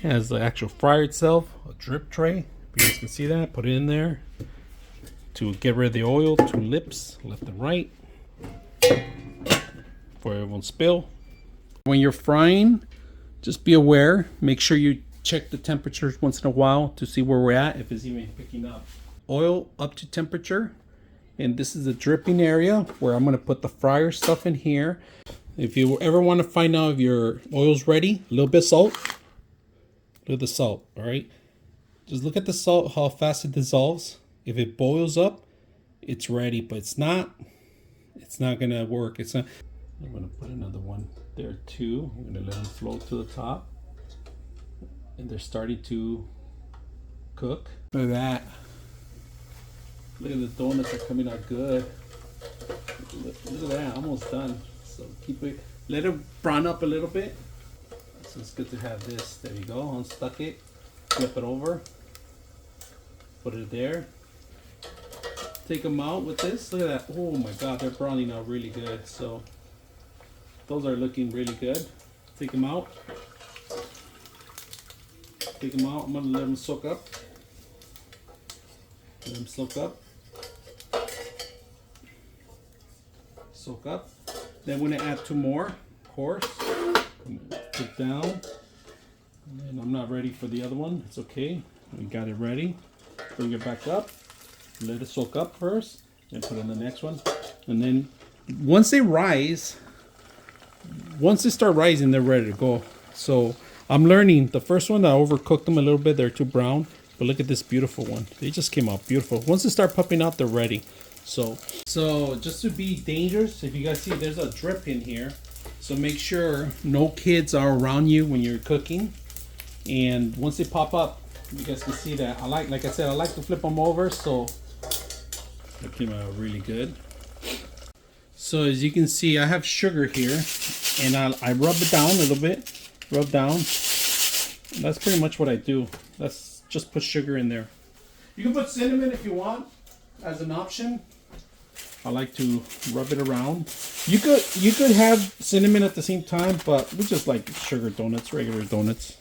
has the actual fryer itself, a drip tray. You guys can see that. Put it in there to get rid of the oil. 2 lips, left and right, for it won't spill. When you're frying, just be aware. Make sure you check the temperatures once in a while to see where we're at, if it's even picking up. Oil up to temperature, and this is the dripping area where I'm going to put the fryer stuff in here. If you ever want to find out if your oil's ready, a little bit of salt. Look at the salt, all right? Just look at the salt, how fast it dissolves. If it boils up, it's ready, but it's not gonna work. It's not. I'm gonna put another one there too. I'm gonna let them float to the top. And they're starting to cook. Look at that. Look at the donuts are coming out good. Look at that, almost done. So keep it, let it brown up a little bit. So it's good to have this. There you go, unstuck it. Flip it over. Put it there. Take them out with this. Look at that. Oh my God, they're browning out really good. So those are looking really good. Take them out. Take them out. I'm gonna let them soak up. Let them soak up. Soak up. Then we're gonna add 2 more, of course. Put down. And I'm not ready for the other one. It's okay. We got it ready. Bring it back up. Let it soak up first. Then put in the next one. And then once they rise, once they start rising, they're ready to go. So I'm learning. The first one, I overcooked them a little bit. They're too brown. But look at this beautiful one. They just came out beautiful. Once they start popping out, they're ready. So just to be dangerous, if you guys see, there's a drip in here. So make sure no kids are around you when you're cooking. And once they pop up, you guys can see that. Like I said, I like to flip them over. So they came out really good. So as you can see, I have sugar here. And I rub it down a little bit. Rub down. And that's pretty much what I do. Let's just put sugar in there. You can put cinnamon if you want as an option. I like to rub it around. You could have cinnamon at the same time, but we just like sugar donuts, regular donuts.